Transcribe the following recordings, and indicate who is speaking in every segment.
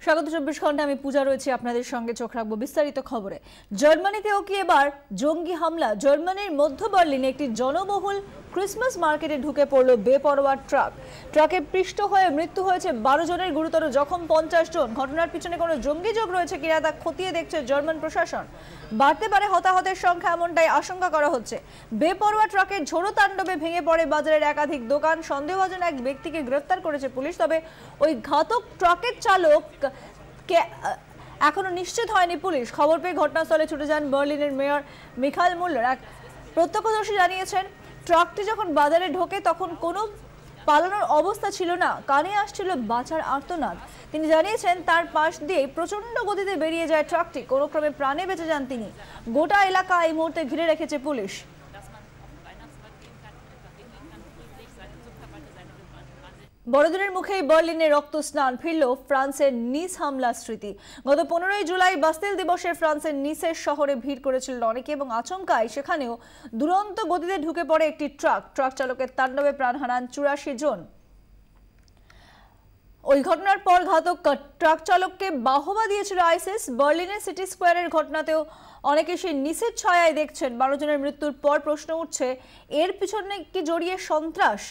Speaker 1: স্বাগত 24 ঘন্টা। আমি পূজা রয়েছে আপনাদের সঙ্গে। চোখ রাখবো বিস্তারিত খবরে। জার্মানিতেও কি এবার জঙ্গি হামলা? জার্মানির মধ্য বার্লিনে একটি জনবহুল ক্রিসমাস মার্কেটে ঢুকে পড়ল বেপরোয়া ট্রাক। ট্রাকে পৃষ্ঠ হয়ে মৃত্যু হয়েছে 12 জনের, গুরুতর জখম 50 জন। ঘটনার পিছনে কোনো জঙ্গি যোগ রয়েছে কিনা তা খতিয়ে দেখছে জার্মান প্রশাসন। বাড়তে পারে হতাহতের সংখ্যা, এমনটাই আশঙ্কা করা হচ্ছে। বেপরোয়া ট্রাকের ঝোড়ো তাণ্ডবে ভেঙে পড়ে বাজারের একাধিক দোকান। সন্দেহভাজন এক ব্যক্তিকে গ্রেফতার করেছে পুলিশ। তবে ওই ঘাতক ট্রাকের চালক এখনো নিশ্চিত হয়নি পুলিশ। খবর পেয়ে ঘটনাস্থলে ছুটে যান বার্লিনের মেয়র মিখাইল মুল্লার। এক প্রত্যক্ষদর্শী জানিয়েছেন, ট্রাকটি যখন বাজারে ঢোকে তখন কোনো পালানোর অবস্থা ছিল না, কানে আসছিল বাঁচার আর্তনাদ। তিনি জানিয়েছেন তার পাশ দিয়ে প্রচন্ড গতিতে বেরিয়ে যায় ট্রাকটি। কোনো ক্রমে প্রাণে বেঁচে যান তিনি। গোটা এলাকা এই মুহূর্তে ঘিরে রেখেছে পুলিশ। বড়দিনের মুখেই বার্লিনে রক্ত স্নান, ফিরল ফ্রান্সের নিস হামলা স্মৃতি। গত 15 জুলাই বাস্তিল দিবসে ফ্রান্সের নিসের শহরে ভিড় করেছিলেন অনেকে এবং আচমকায় সেখানেও দুরন্ত গতিতে ঢুকে পড়ে একটি ট্রাক। ট্রাক চালকের তাণ্ডবে প্রাণ হারান 84 জন। ওই ঘটনার পর ঘাতক ট্রাক চালককে বাহবা দিয়েছিল আইসিস। বার্লিনের সিটি স্কোয়ারের ঘটনাতেও অনেকে সেই নিসের ছায়ায় দেখছেন। 12 জনের মৃত্যুর পর প্রশ্ন উঠছে, এর পিছনে কি জড়িয়ে সন্ত্রাস?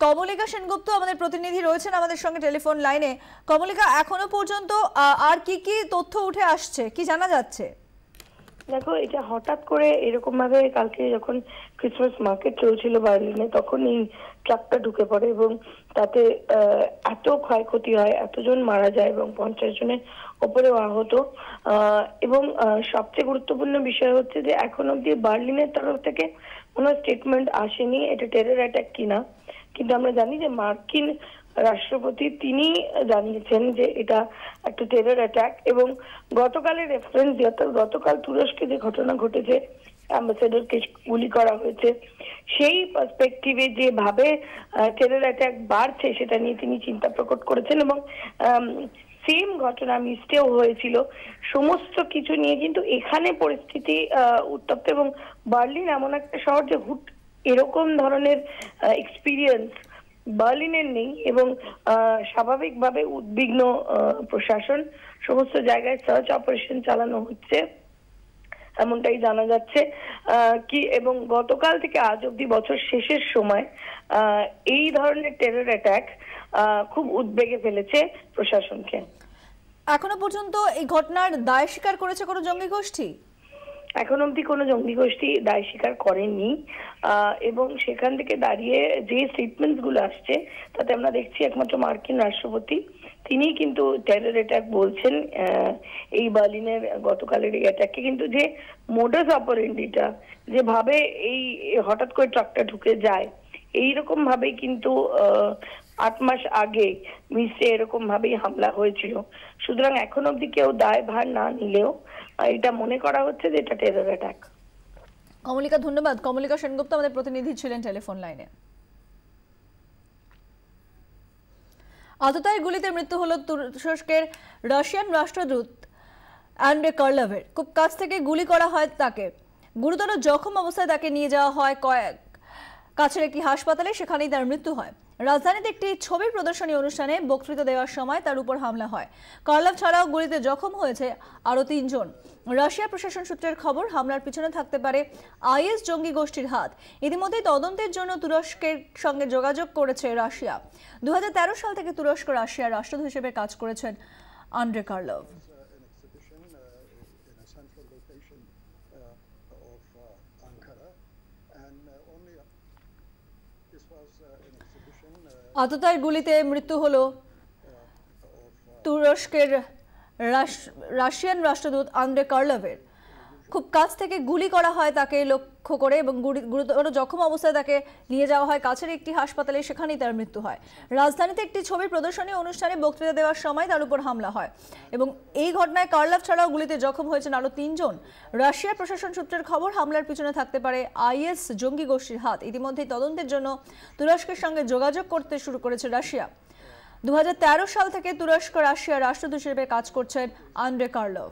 Speaker 1: কমলিকা সেনগুপ্ত আমাদের প্রতিনিধি রয়েছেন আমাদের সঙ্গে টেলিফোন লাইনে। কমলিকা, এখনো পর্যন্ত আর কি কি তথ্য উঠে আসছে, কি জানা যাচ্ছে?
Speaker 2: দেখো, এটা হঠাৎ করে এরকম ভাবে কালকে যখন ক্রিসমাস মার্কেট চলছিল বার্লিনে, তখন এই ট্রাকটা ঢুকে পড়ে এবং তাতে এত ক্ষয়ক্ষতি হয়, এতজন মারা যায় এবং 50 জনের ওপরেও আহত। এবং সবচেয়ে গুরুত্বপূর্ণ বিষয় হচ্ছে যে এখন অব্দি বার্লিনের তরফ থেকে কোনো স্টেটমেন্ট আসেনি এটা টেরর অ্যাটাক কিনা। কিন্তু আমরা জানি যে মার্কিন রাষ্ট্রপতি তিনি জানিয়েছেন যে এটা একটা টেরর অ্যাটাক। এবং গতকালের রেফারেন্স দিয়ে, অর্থাৎ গতকাল তুরস্কে যে ঘটনা ঘটেছে, অ্যাম্বাসেডরকে গুলি করা হয়েছে, সেই পার্সপেক্টিভে যেভাবে টেরর অ্যাটাক বাড়ছে সেটা নিয়ে তিনি চিন্তা প্রকট করেছেন। এবং সেম ঘটনা মিস্টেও হয়েছিল, সমস্ত কিছু নিয়ে কিন্তু এখানে পরিস্থিতি উত্তপ্ত। এবং বার্লিন এমন একটা শহর যে হুট এরকম ধরনের এক্সপিরিয়েন্স বার্লিনের নেই এবং স্বাভাবিকভাবে উদ্বিগ্ন প্রশাসন। সমস্ত জায়গায় সার্চ অপারেশন চালানো হচ্ছে এমনটাই জানা যাচ্ছে কি। এবং গতকাল থেকে আজ অব্দি বছর শেষের সময় এই ধরনের টেরর অ্যাটাক খুব উদ্বেগে ফেলেছে প্রশাসনকে।
Speaker 1: এখনো পর্যন্ত এই ঘটনার দায় স্বীকার করেছে কোনো জঙ্গি গোষ্ঠী?
Speaker 2: এখন অব্দি কোনো জঙ্গি গোষ্ঠী দায় স্বীকার করেননি। এবং সেখান থেকে দাঁড়িয়ে যে স্টেটমেন্ট গুলো আসছে তাতে আমরা দেখছি একমাত্র মার্কিন রাষ্ট্রপতি তিনি কিন্তু টেরর অ্যাটাক বলছেন এই বার্লিনের গতকালের এই অ্যাটাককে। কিন্তু যে মোডাস অপারেন্ডিটা, যেভাবে এই হঠাৎ করে ট্রাকটা ঢুকে যায়, এইরকম ভাবেই কিন্তু 8 মাস আগে মিসে এরকম ভাবেই হামলা হয়েছিল। সুতরাং এখন অব্দি কেউ দায় ভার না নিলেও এটা মনে করা হচ্ছে যে এটা টেরর অ্যাটাক।
Speaker 1: কমলিকা, ধন্যবাদ। কমলিকা সেনগুপ্ত আমাদের প্রতিনিধি ছিলেন টেলিফোন লাইনে। আততায়ীর গুলিতে মৃত্যু হলো তুরস্কের রাশিয়ান রাষ্ট্রদূত আন্দ্রে কার্লভের। খুব কাছ থেকে গুলি করা হয় তাকে। গুরুতর জখম অবস্থায় তাকে নিয়ে যাওয়া হয় কাছের একটি হাসপাতালে, সেখানেই তার মৃত্যু হয়। রাজধানীতে একটি ছবির প্রদর্শনী অনুষ্ঠানে বক্তৃতা দেওয়ার সময় তার উপর হামলা হয়। কার্লভ ছাড়াও গুলিতে জখম হয়েছে আরও 3 জন। রাশিয়া প্রশাসন সূত্রের খবর, হামলার পিছনে থাকতে পারে আইএস জঙ্গি গোষ্ঠীর হাত। ইতিমধ্যেই তদন্তের জন্য তুরস্কের সঙ্গে যোগাযোগ করেছে রাশিয়া। 2013 সাল থেকে তুরস্ক রাশিয়ার রাষ্ট্রদূত হিসেবে কাজ করেছেন আন্দ্রে কার্লভ। আততায়ীর গুলিতে মৃত্যু হলো তুরস্কের রাশিয়ান রাষ্ট্রদূত আন্দ্রে কার্লভের। খুব কাছ থেকে গুলি করা হয় তাকে লক্ষ্য করে এবং গুরুতর জখম অবস্থায় তাকে নিয়ে যাওয়া হয় কাছের একটি হাসপাতালে, সেখানেই তার মৃত্যু হয়। রাজধানীতে একটি ছবির প্রদর্শনী অনুষ্ঠানে বক্তৃতা দেওয়ার সময় তার উপর হামলা হয় এবং এই ঘটনায় কার্লভ ছাড়াও গুলিতে জখম হয়েছেন আরও 3 জন। রাশিয়ার প্রশাসন সূত্রের খবর, হামলার পিছনে থাকতে পারে আইএস জঙ্গি গোষ্ঠীর হাত। ইতিমধ্যেই তদন্তের জন্য তুরস্কের সঙ্গে যোগাযোগ করতে শুরু করেছে রাশিয়া। 2013 সাল থেকে তুরস্ক রাশিয়ার রাষ্ট্রদূত হিসেবে কাজ করছেন আন্দ্রে কার্লভ।